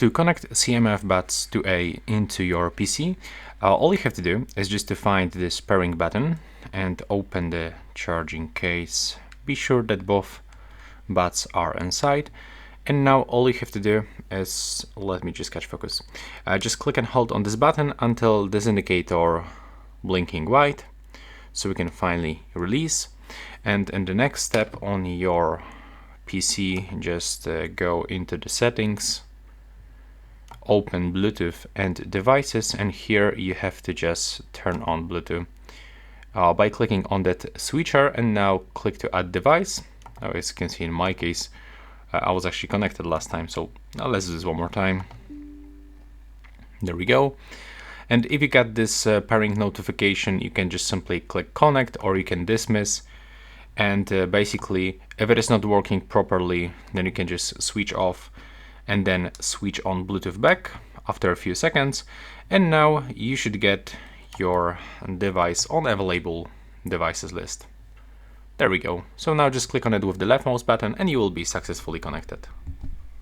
To connect CMF Buds 2A into your PC, all you have to do is just to find this pairing button and open the charging case. Be sure that both buds are inside. And now all you have to do is, let me just catch focus, just click and hold on this button until this indicator blinking white, so we can finally release. And in the next step on your PC, just go into the settings, open Bluetooth and devices, and here you have to just turn on Bluetooth by clicking on that switcher, and now click to add device. Now, as you can see in my case, I was actually connected last time, so now let's do this one more time. There we go. And if you get this pairing notification, you can just simply click connect, or you can dismiss. And basically, if it is not working properly, then you can just switch off and then switch on Bluetooth back after a few seconds. And now you should get your device on available devices list. There we go. So now just click on it with the leftmost button and you will be successfully connected.